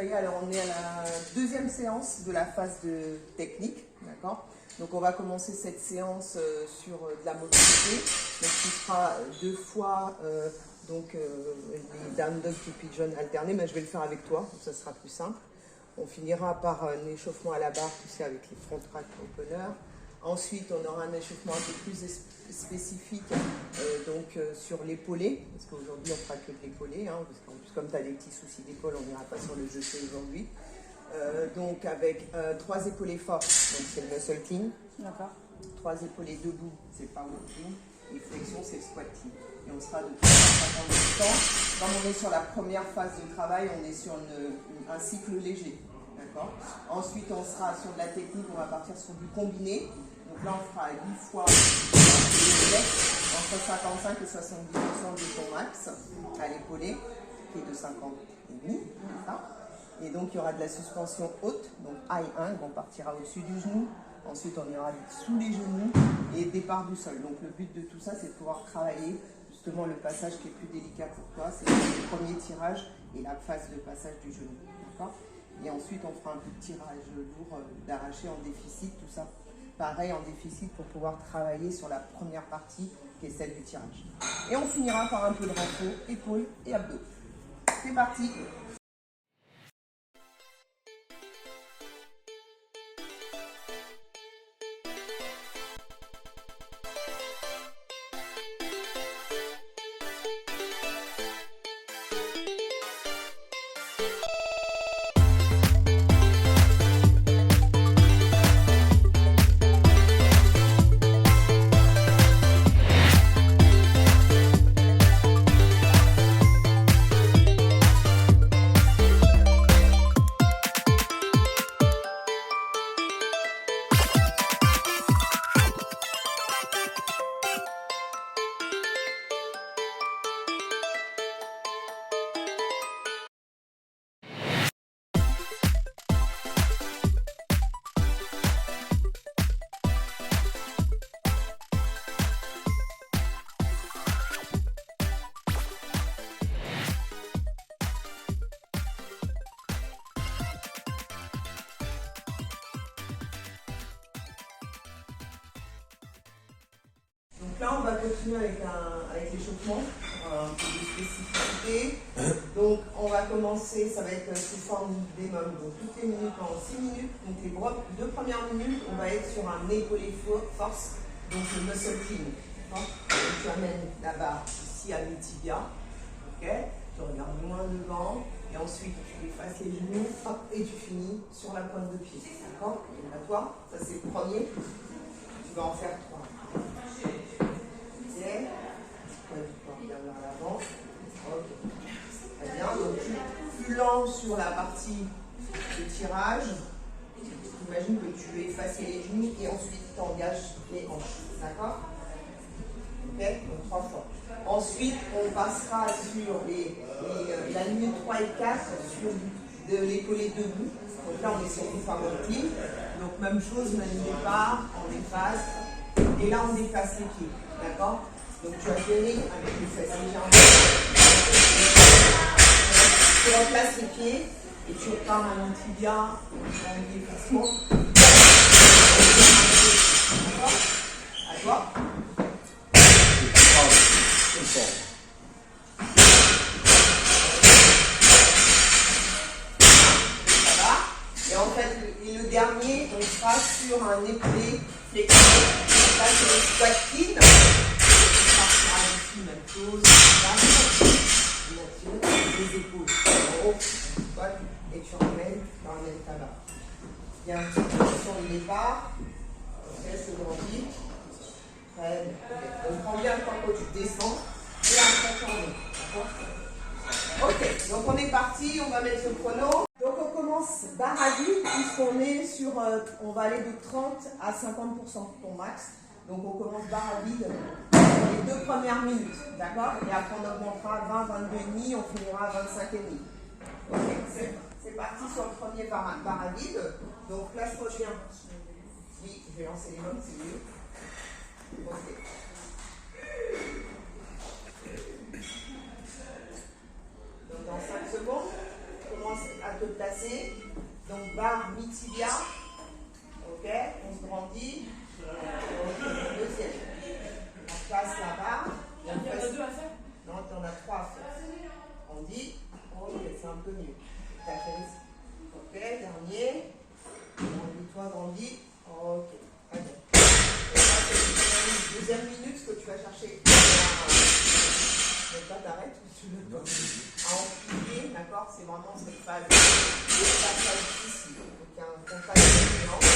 Ça y est, alors on est à la deuxième séance de la phase de technique, d'accord? Donc on va commencer cette séance sur de la mobilité, donc qui sera 2 fois les down dog to pigeon alternés, mais je vais le faire avec toi, donc ça sera plus simple. On finira par un échauffement à la barre, tu sais, avec les front track opener. Ensuite, on aura un échauffement un peu plus spécifique sur l'épaulé, parce qu'aujourd'hui on ne fera que de l'épaulé, hein, parce qu'en plus comme tu as des petits soucis d'épaule, on n'ira pas sur le jeté aujourd'hui. Donc avec 3 épaulés forts, donc c'est le muscle clean. D'accord. 3 épaulés debout, c'est power clean. Et flexion, c'est le squat clean. Et on sera de 3 à 50 temps. Comme on est sur la première phase de travail, on est sur un cycle léger. Ensuite, on sera sur de la technique, on va partir sur du combiné. Donc là, on fera 8 fois entre 55 et 70% de ton max à l'épaulé, qui est de 50 et demi. Et donc, il y aura de la suspension haute, donc high hang, on partira au-dessus du genou. Ensuite, on ira sous les genoux et départ du sol. Donc, le but de tout ça, c'est de pouvoir travailler justement le passage qui est plus délicat pour toi, c'est le premier tirage et la phase de passage du genou. D'accord ? Et ensuite, on fera un peu de tirage lourd d'arraché en déficit, tout ça. Pareil, en déficit pour pouvoir travailler sur la première partie qui est celle du tirage. Et on finira par un peu de renfort, épaules et abdos. C'est parti! Donc là, on va continuer avec l'échauffement, un peu de spécificité. Donc, on va commencer, ça va être sous forme démum, donc toutes les minutes en 6 minutes. Donc, les 2 premières minutes, on va être sur un épaulé force, donc le muscle clean. Donc, tu amènes la barre ici à mi-tibia, okay. Tu regardes loin devant, et ensuite tu effaces les genoux, hop, et tu finis sur la pointe de pied. D'accord? À toi, ça c'est le premier. Tu vas en faire 3. Bien vers l'avant. Ok. Très bien. Donc plus lent sur la partie de tirage. Imagine que tu veux effacer les genoux et ensuite tu engages les hanches. D'accord? Ok? Donc 3 fois. Ensuite, on passera sur la minute 3 et 4 sur de l'épaulé debout. Donc là, on est sur une forme clean. Donc même chose, même départ, on efface. Et là, on dépasse les pieds. D'accord? Donc tu atterris avec les fesses légèrement. Tu remplaces les pieds et tu repars à l'antibia en déplacement. D'accord? À toi. Ça va? Et en fait, le dernier, on sera sur un épaulé flexible. Ça, c'est le squat clean. Même chose, les épaules en haut, et tu ramènes ta barre. Il y a une petite position de départ, laisse le grandit. Très bien. Donc prends bien le temps que tu descends et après tu remontes. Ok, donc on est parti, on va mettre le chrono. Donc on commence barre à vide puisqu'on est sur, on va aller de 30 à 50% de ton max. Donc on commence barre à vide les 2 premières minutes, d'accord? Et après on augmentera à 20, 22,5, on finira à 25,5. Ok, c'est parti sur le premier barre à vide. Donc là je reviens. Oui, je vais lancer les mains, c'est mieux. Ok. Donc dans 5 secondes, commence à te placer placer. Donc barre mi-tibia. Ok, on se grandit. Ok, deuxième. On passe la barre. Il y en a 2 à faire? Non, tu en as 3 à faire. On dit, ok, c'est un peu mieux. T'as fait ici. Ok, dernier. Grandis-toi, grandis. Ok, très bien. Et là, c'est une deuxième minute que tu vas chercher. Donc là, t'arrêtes ou tu veux à empiler, d'accord? C'est vraiment cette phase. C'est la phase ici. Donc il y a un contact de hanche.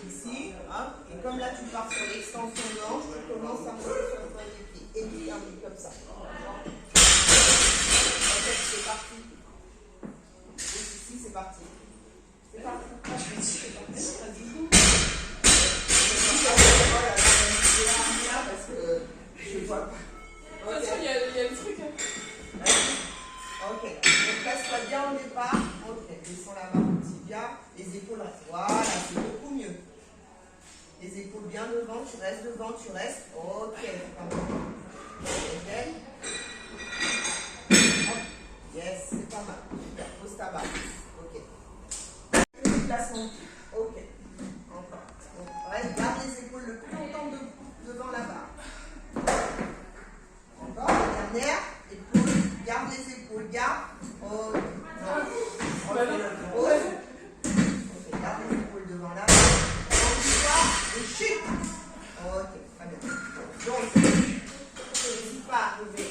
Ici, hein, et comme là tu pars sur l'extension de hanche, tu commences à monter sur le point des pieds. Et tu termines comme ça. En fait, c'est parti. Et ici, c'est parti. C'est parti. C'est parti. Parce que je vois pas. De toute façon, il y a le truc. Ok, donc place-toi bien au départ. Ok, descends la barre du tibia, les épaules restent. Voilà, c'est beaucoup mieux. Les épaules bien devant, tu restes devant, tu restes. Ok, ok. Yes, c'est pas mal. Super, pose ta barre. Ok. Place mon pied. Ok. Encore. Donc, reste, garde les épaules le plus longtemps devant la barre. Encore, la dernière. Épaules, garde les épaules, garde. Ok. Non. Ok, garde les épaules devant la barre. Et chute. Ok, très bien. Donc, n'hésite pas à lever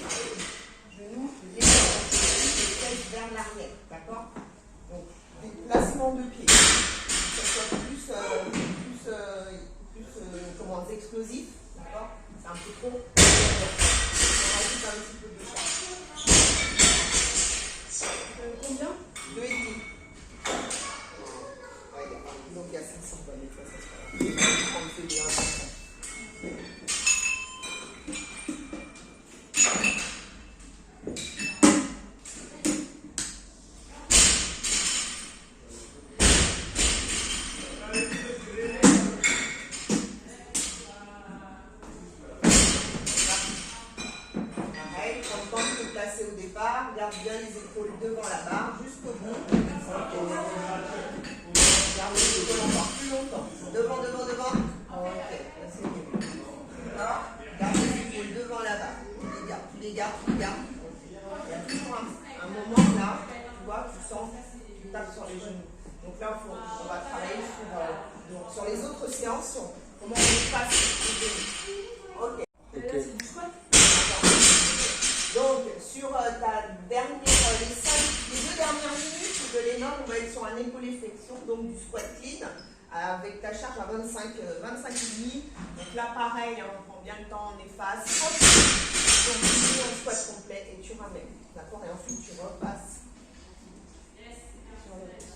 les genoux, les fesses vers l'arrière. D'accord? Donc, déplacement de pied. Que ça soit plus explosif. D'accord? C'est un peu trop. On rajoute un petit peu de charge. Combien? 2,5. Donc, il y a 500 bonnes fois, ça se fait bien. Au départ, garde bien les épaules devant la barre jusqu'au bout. Garde les épaules encore plus longtemps. Devant, devant, devant. Ok, là c'est mieux. D'accord? Garde les épaules devant la barre. Tu les gardes, tu les gardes. Il y a toujours un moment là, tu vois, tu sens, tu tapes sur les genoux. Donc là, on va travailler sur les autres séances, comment on passe les genoux. Ok. Donc, sur ta dernière, les 2 dernières minutes de l'énorme, on va être sur un épaulé flexion, donc du squat clean, avec ta charge à 25,5. Donc là, pareil, on prend bien le temps, on efface. Hop. Donc, tu fais un squat complet et tu ramènes. D'accord? Et ensuite, tu repasses. Sur le pouce.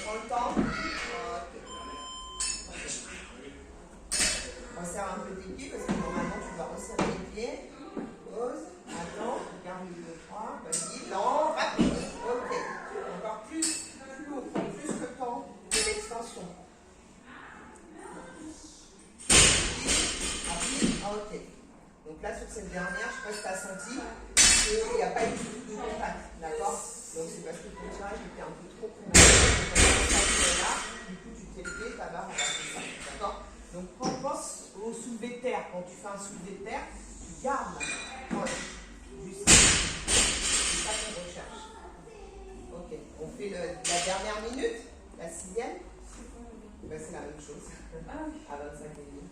Prends le temps. Ok. Resserre un peu tes pieds parce que normalement, tu dois resserrer les pieds. Pause, attends, regarde le 3, vas-y, non, rapide, ok, encore plus haut, prends plus le temps de l'extension. Rapide, ok. Donc là, sur cette dernière, je sais pas si tu as senti qu'il n'y a pas eu du tout de contact, d'accord? Donc c'est parce que ton tirage était un peu trop compliqué. Là, du coup, tu t'es levé, ta barre, on va faire ça, d'accord? Donc pense au soulevé de terre. Quand tu fais un soulevé de terre, tu gardes juste. C'est ça qu'on recherche. Ok, on fait la dernière minute, la 6e. Ben, c'est la même chose. À 25 minutes.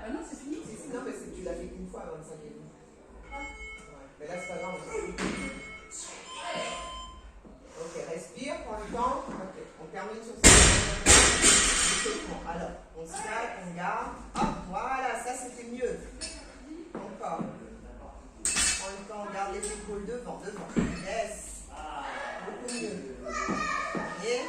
Ah non, c'est fini. Non, mais tu l'as fait qu'une fois à 25 minutes. Ouais. Mais là, c'est pas grave. Ok, respire, prends le temps. Ok, on termine sur cette échauffement. Alors, on se calme, on garde. Hop, voilà, ça c'était mieux. Encore. Prends le temps, on garde les épaules devant. Yes. Beaucoup mieux. Et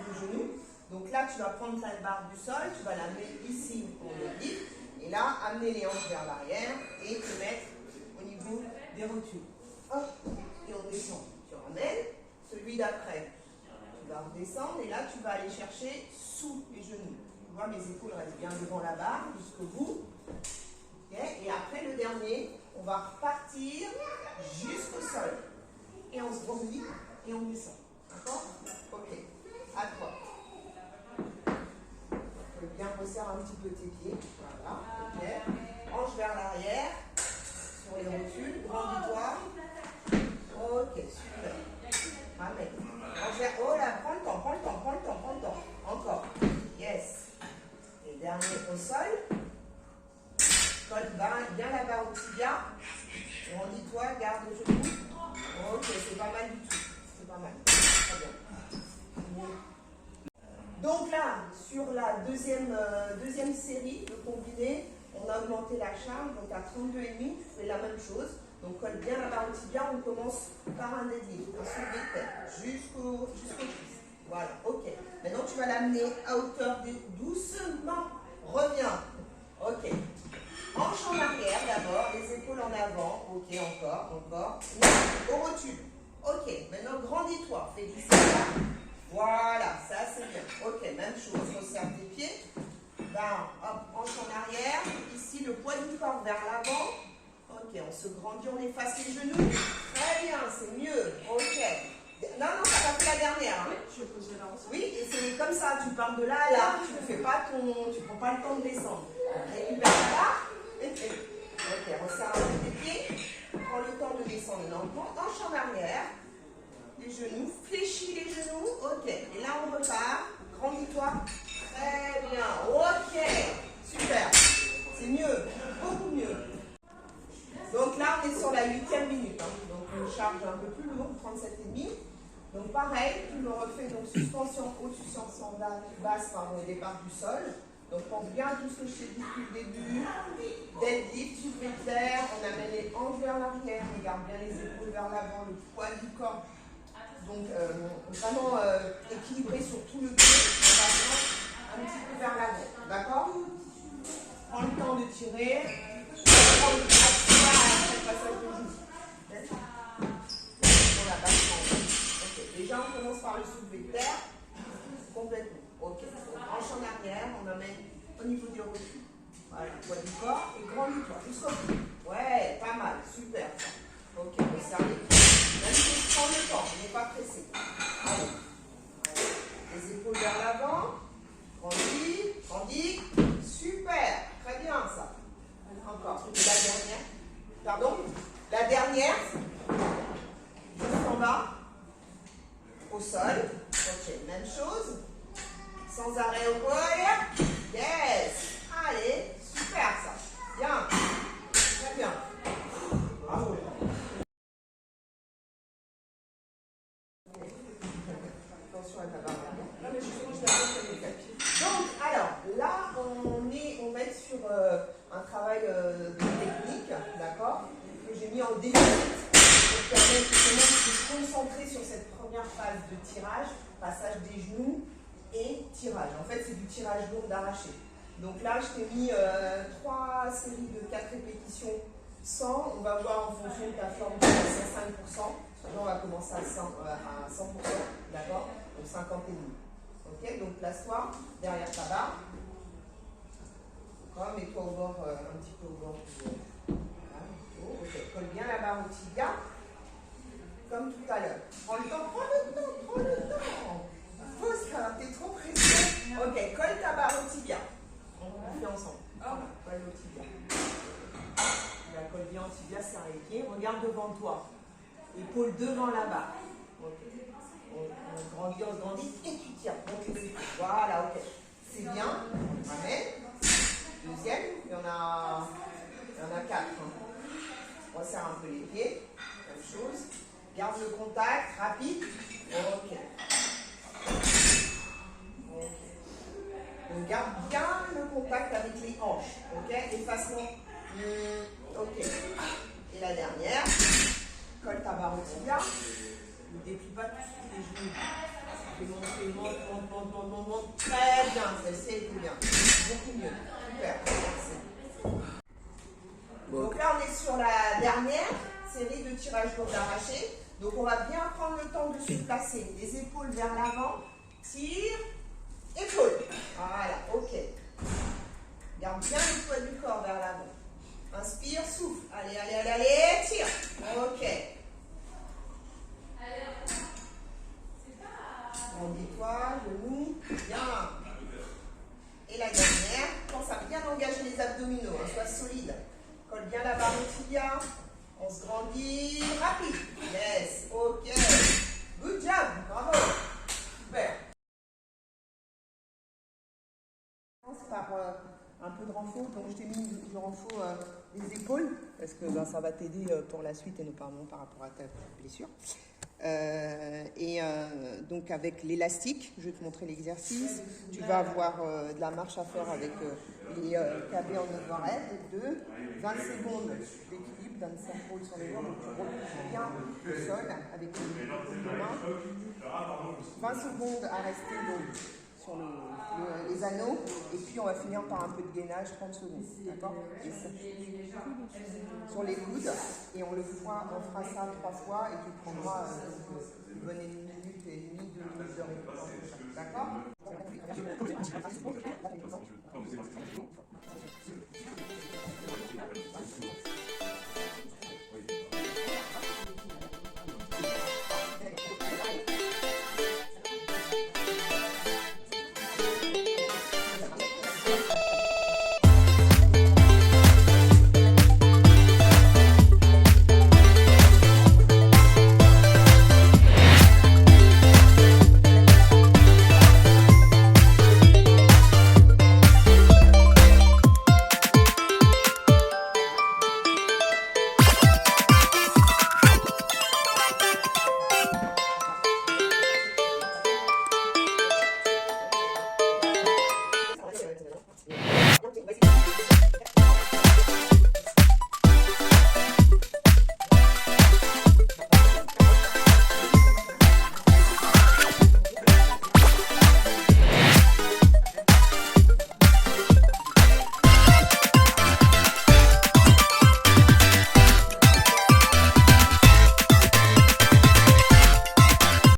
du genou. Donc là, tu vas prendre ta barre du sol, tu vas l'amener ici pour le deadlift. Et là, amener les hanches vers l'arrière et te mettre au niveau des rotules. Hop, et on descend. Tu ramènes celui d'après. Tu vas redescendre et là, tu vas aller chercher sous les genoux. Tu vois, mes épaules restent bien devant la barre jusqu'au bout. Okay. Et après le dernier, on va repartir jusqu'au sol. Et on se grandit et on descend. D'accord? Ok. À toi. Bien resserre un petit peu tes pieds. Voilà. Ok. Hanche vers l'arrière. Sur les rotules. Grandis-toi. Ok, super. Ramène. Hanche vers. Oh là, prends le temps, prends le temps, prends le temps, prends le temps. Encore. Yes. Et dernier au sol. Colle bien la barre au tibia. Grandis-toi, garde le genou. Ok, c'est pas mal du tout. C'est pas mal. Très bien. Donc là, sur la deuxième série de combinés, on a augmenté la charge, donc à 32,5, tu fais la même chose. Donc colle bien la barre au tibia, on commence par un deadlift, un soulevé de tête, jusqu'au cuisse. Voilà, ok. Maintenant tu vas l'amener à hauteur doucement. Reviens. Ok. Hanche en arrière d'abord, les épaules en avant. Ok, encore. Au rotule. Ok, maintenant grandis-toi, fais glisser là. Voilà, ça c'est bien. Ok, même chose, resserre tes pieds. Ben, hop, hanche en arrière. Ici, le poids du corps vers l'avant. Ok, on se grandit, on efface les genoux. Très bien, c'est mieux. Ok. Non, ça va faire la dernière. Hein. Oui, je vais poser là ensemble. Oui, et c'est comme ça, tu pars de là à là. Tu ne prends pas le temps de descendre. Récupère la barre. Ok, resserre un peu tes pieds. Prends le temps de descendre lentement. Hanche en arrière. Les genoux, fléchis les genoux, ok. Et là on repart, grandis-toi, très bien, ok, super, c'est mieux, beaucoup mieux. Donc là on est sur la 8e minute, hein. Donc une charge un peu plus lourde, 37,5. Donc pareil, tu me refais donc suspension haute, suspension basse au départ du sol. Donc pense bien à tout ce que je t'ai dit depuis le début, deadlift, soulevé de terre, on amène les hanches vers l'arrière, on garde bien les épaules vers l'avant, le poids du corps. Donc vraiment équilibré sur tout le pied, on va un petit peu vers l'avant, d'accord? Prends le temps de tirer, prends le passage de joue. On a pas le temps. Ok, déjà on commence par le soulevé de terre, complètement. Ok, donc hanche en arrière, on amène au niveau du recul. Voilà, poids du corps et grandis-toi jusqu'au bout. Ouais, pas mal, super. Ok, on serre les pieds. Même si prends le temps, on n'est pas pressé. Allez. Les épaules vers l'avant. Grandis. Super. Très bien ça. Encore. Et la dernière. Pardon. La dernière. Juste en bas. Au sol. Ok, même chose. Sans arrêt au poil. Yes. Allez. Super ça. Bien. Très bien. Bravo. Attention à ta barre. Non, mais justement, je vais faire les donc, alors, là, on va être sur un travail de technique, d'accord, que j'ai mis en début pour permettre justement de se concentrer sur cette première phase de tirage, passage des genoux et tirage. En fait, c'est du tirage lourd d'arraché. Donc là, je t'ai mis 3 séries de 4 répétitions 100. On va voir en fonction de ta forme de 105%. On va commencer à 100%, d'accord? Donc 50 et demi. Ok, donc place-toi derrière ta barre. Mets-toi au bord, un petit peu au bord du. Voilà, ok, colle bien la barre au tibia. Comme tout à l'heure. Prends le temps. Pose là, t'es trop pressé. Ok, colle ta barre au tibia. On fait ensemble. Voilà, colle au tibia. La colle bien au tibia, serre les pieds. Regarde devant toi. Épaule devant la barre. Ok. On grandit et tu tires. Donc, voilà, ok. C'est bien. Ramène. Deuxième. Il y en a 4. On resserre un peu les pieds. Même chose. Garde le contact. Rapide. Ok. Donc, garde bien le contact avec les hanches. Ok. Effacement. Ok. Et la dernière. Colle ta barre au tibia. Ne déplie pas tous les genoux. Monte. Très bien, celle-ci était bien. Beaucoup mieux. Super, merci. Donc là, on est sur la dernière série de tirages d'eau arrachés. Donc on va bien prendre le temps de se placer. Les épaules vers l'avant. Tire. Épaules. Voilà, ok. Garde bien le poids du corps vers l'avant. Inspire, souffle. Allez, tire. Ok. Rendez-toi, genou, bien. Et la dernière, pense à bien engager les abdominaux, hein, sois solide. Colle bien la barre au tibia. On se grandit, rapide. Yes, ok. Good job, bravo. Super. Par un peu de renfort, donc je t'ai mis du renfort des épaules, parce que ben, ça va t'aider pour la suite et notamment par rapport à ta blessure. Donc avec l'élastique, je vais te montrer l'exercice. Tu vas avoir de la marche à faire avec les KB en overhead, 20 secondes d'équilibre, 25 rôles sur les jambes, donc tu roules bien le sol avec les mains. 20 secondes à rester donc sur les anneaux, et puis on va finir par un peu de gainage, 30 secondes, d'accord? Sur les coudes, et on fera ça 3 fois, et tu prendras une bonne minute et demie, 2 minutes de récupération, d'accord?